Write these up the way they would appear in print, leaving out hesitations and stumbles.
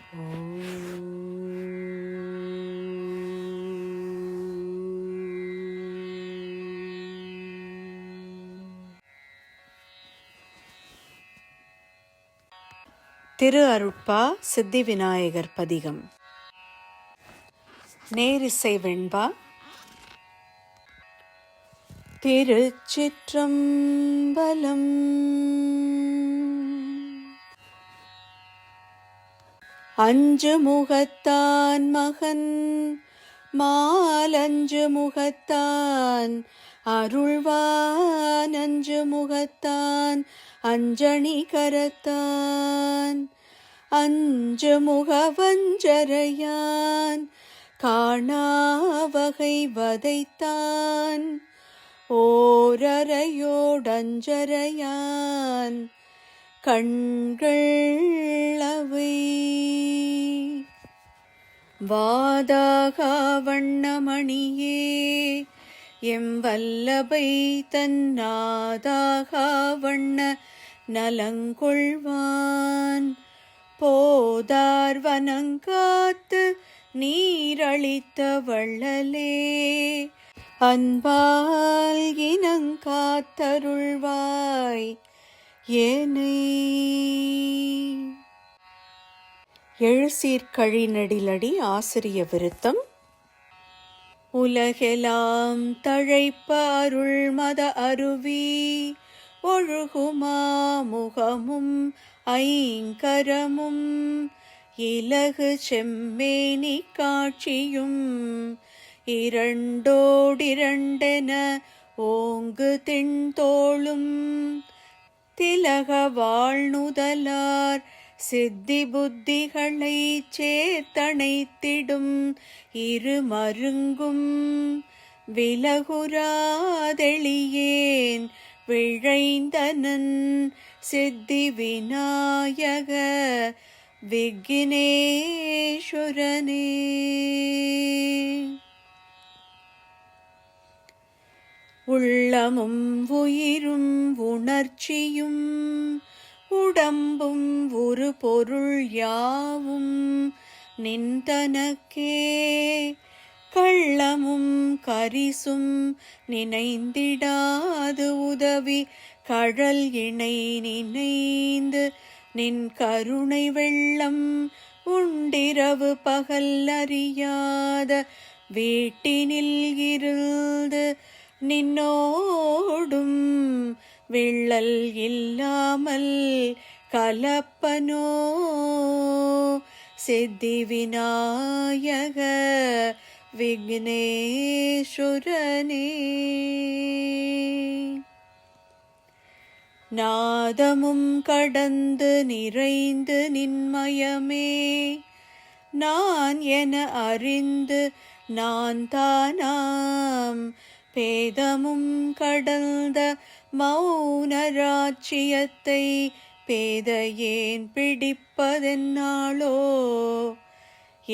திரு அருட்பா சித்தி விநாயகர் பதிகம். நேரிசை வெண்பா. திருச்சிற்றம்பலம். அஞ்சு முகத்தான் மகன் மாலஞ்சு முகத்தான் அருள்வான் அஞ்சு முகத்தான் அஞ்சணி கரத்தான் அஞ்சு முகவஞ்சரையான் காணாவகை வதைத்தான் ஓரறையோடஞ்சரையான் கண்கள் அவை வாதாகா வண்ணமணியே எம்வல்லபை தன்னாதாகா வண்ண நலங்கொள்வான் போதார் வனங்காத்து நீரளித்த வள்ளலே அன்பால் இனங்காத்தருள்வாய் ஏனை. எழுசீர்கழி நெடிலடி ஆசிரிய விருத்தம். உலகெலாம் தழைப்ப அருள் மத அருவி ஒழுகுமா முகமும் ஐங்கரமும் இலகு செம்மேனி காட்சியும் இரண்டோடிரண்டென ஓங்கு திண்தோளும் திலக வாழ்நுதலார் சித்தி புத்திகளை சேர்த்தணைத்திடும் இரு மருங்கும் விலகுராதெளியேன் விழைந்தனன் சித்தி விநாயக விக்னேஸ்வரனே. உள்ளமும் உயிரும் உணர்ச்சியும் உடம்பும் ஒரு பொருள் யாவும் நின்றனக்கே கள்ளமும் கரிசும் நினைந்திடாது உதவி கழல் இணை நினைந்து நின் கருணை வெள்ளம் உண்டிரவு பகல் அறியாத வீட்டினில் இருந்து நின்னோடும் விள்ளல் இல்லாமல் கலப்பனோ சித்தி விநாயக விக்னேஸ்வரனே. நாதமும் கடந்து நிறைந்து நின்மயமே நான் என அறிந்து நான் தானாம் பேதமும் கடந்த மௌனராட்சியத்தை பேதையேன் பிடிப்பதென்னாளோ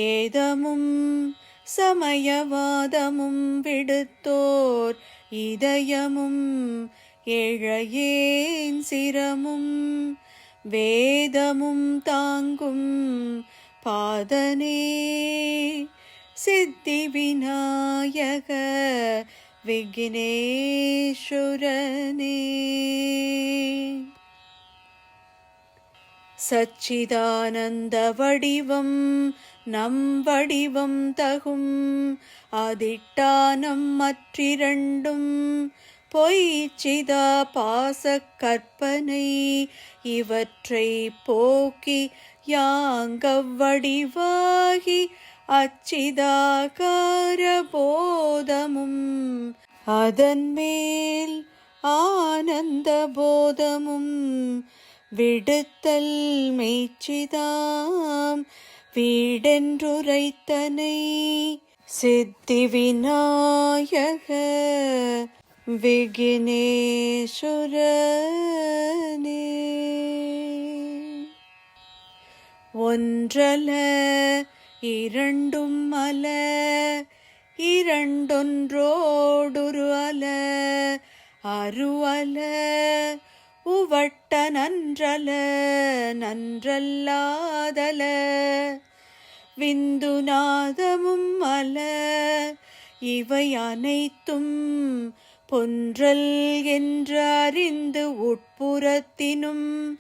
ஏதமும் சமயவாதமும் விடுத்தோர் இதயமும் ஏழையேன் சிரமும் வேதமும் தாங்கும் பாதனே சித்தி விநாயக விக்னேஸ்வரனே. சச்சிதானந்த வடிவம் நம் வடிவம் தகும் அதிட்டானம் மற்றிரண்டும் பொய்ச்சிதா பாசக் கற்பனை இவற்றை போக்கி யாங்கவ்வடிவாகி அச்சிதாகார போதமும் அதன் மேல் ஆனந்த போதமும் விடுத்தல் மெய்ச்சிதாம் வீடென்றுரைத்தனை சித்தி விநாயக விக்னேஸ்வரனே. ஒன்றல இரண்டும் அல இரண்டொன்றோடுரு அல அரு அல உவட்ட நன்றல நன்றல்லாதல விந்துநாதமும் அல இவை அனைத்தும் பொன்றல் என்று அறிந்து உட்புறத்தினும்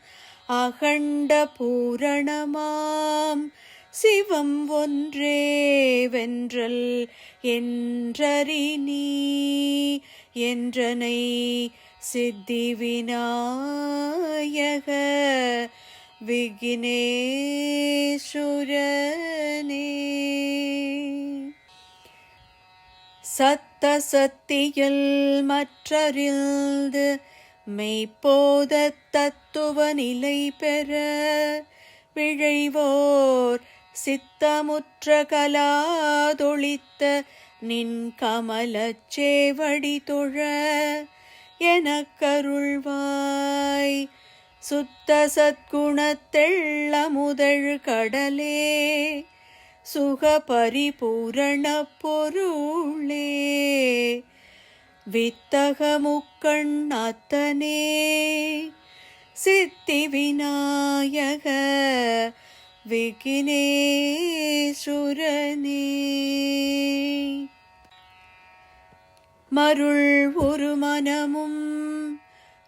அகண்ட பூரணமாம் சிவம் ஒன்றே வென்றல் என்றறினீ என்றனை சித்தி விநாயக விக்னேஸ்வரனே. சத்த சத்தியில் மற்றறிந்து மெய்ப்போத தத்துவ நிலை பெற விழைவோர் சித்தமுற்ற கலாதொழித்த நின் கமலச் சேவடி தொழ எனக்கருள்வாய். சுத்த சத்குணத்தெள்ள முதழ் கடலே சுக பரிபூரண பொருளே வித்தக முக்கண் அத்தனே சித்தி விநாயக விக்னேஸ்வரனே. மருள் ஒரு மனமும்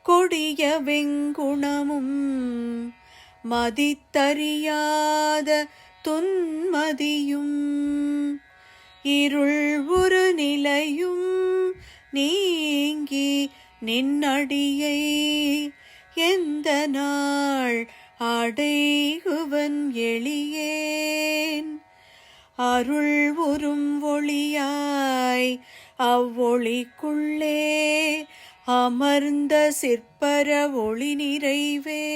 கொடிய வெங்குணமும் மதித்தறியாத துன்மதியும் இருள் ஒரு நிலையும் நீங்கி நின்னடியை எந்த நாள் அடைகுவன் எளியேன். அருள் உறும் ஒளியாய் அவ்வொளிக்குள்ளே அமர்ந்த சிற்பர ஒளி நிறைவே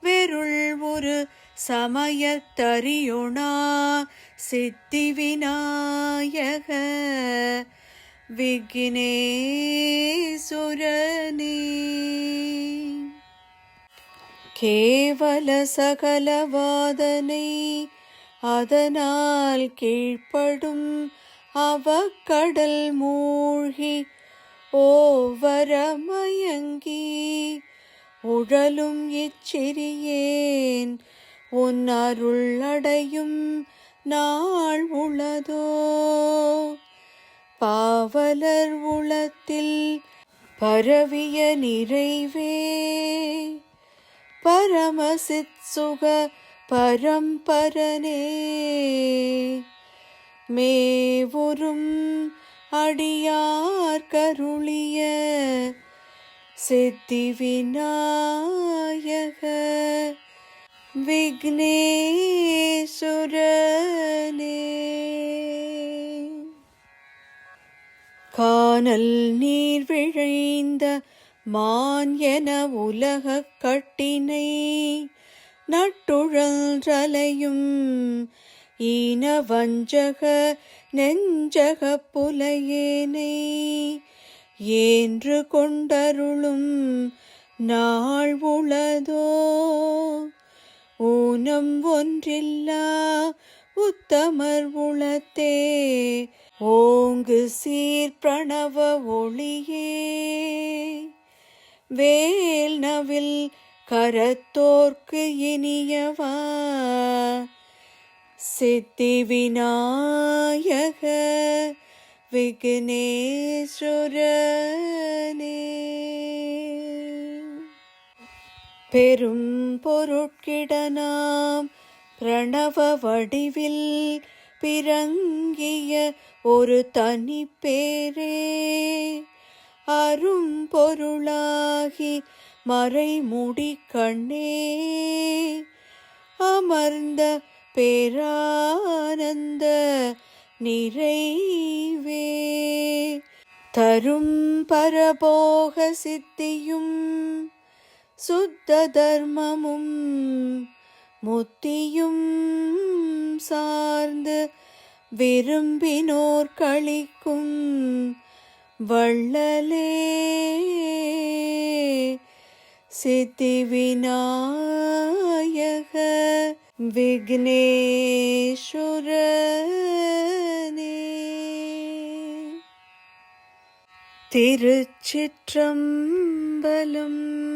வெருள் ஒரு சமயத்தறியொணா சித்தி விநாயக விக்னேஸ்வரனே. கேவல சகலவாதனை அதனால் கீழ்ப்படும் அவக்கடல் மூழ்கி ஓவரமயங்கி உழலும் இச்சிறியேன் உன் அருள் அடையும் நாள் உளதோ. பாவலர் உளத்தில் பரவிய நிறைவே பரமசித் சுக பரம்பரனே மேவுறும் அடியார் கருளிய சித்தி விநாயக விக்னேஸ்வரனே. கானல் நீர் விழைந்த மான் என உலகக் கட்டினை நட்டுழன்றலையும் ஈன வஞ்சக நெஞ்சக புலையேனை ஏன்று கொண்டருளும் நாள் உளதோ. ஊனம் ஒன்றில்லா உத்தமர் உளத்தே ஓங்கு சீர் பிரணவ ஒளியே வேல் நவில் கரத்தோர்க்கு இனியவா சித்தி விநாயக விக்னேஸ்வரனே. பெரும் பொருட்கிடனாம் பிரணவ வடிவில் பிறங்கிய ஒரு தனி பேரே அரும் பொருளாகி மறைமுடி கண்ணே அமர்ந்த பேரானந்த நிறைவே தரும் பரபோக சித்தியும் சுத்த தர்மமும் முத்தியும் சார்ந்து விரும்பினோர் களிக்கும் வள்ளலே சித்தி விநாயக விக்னேஸ்வரனே. திருச்சிற்றம்பலம்.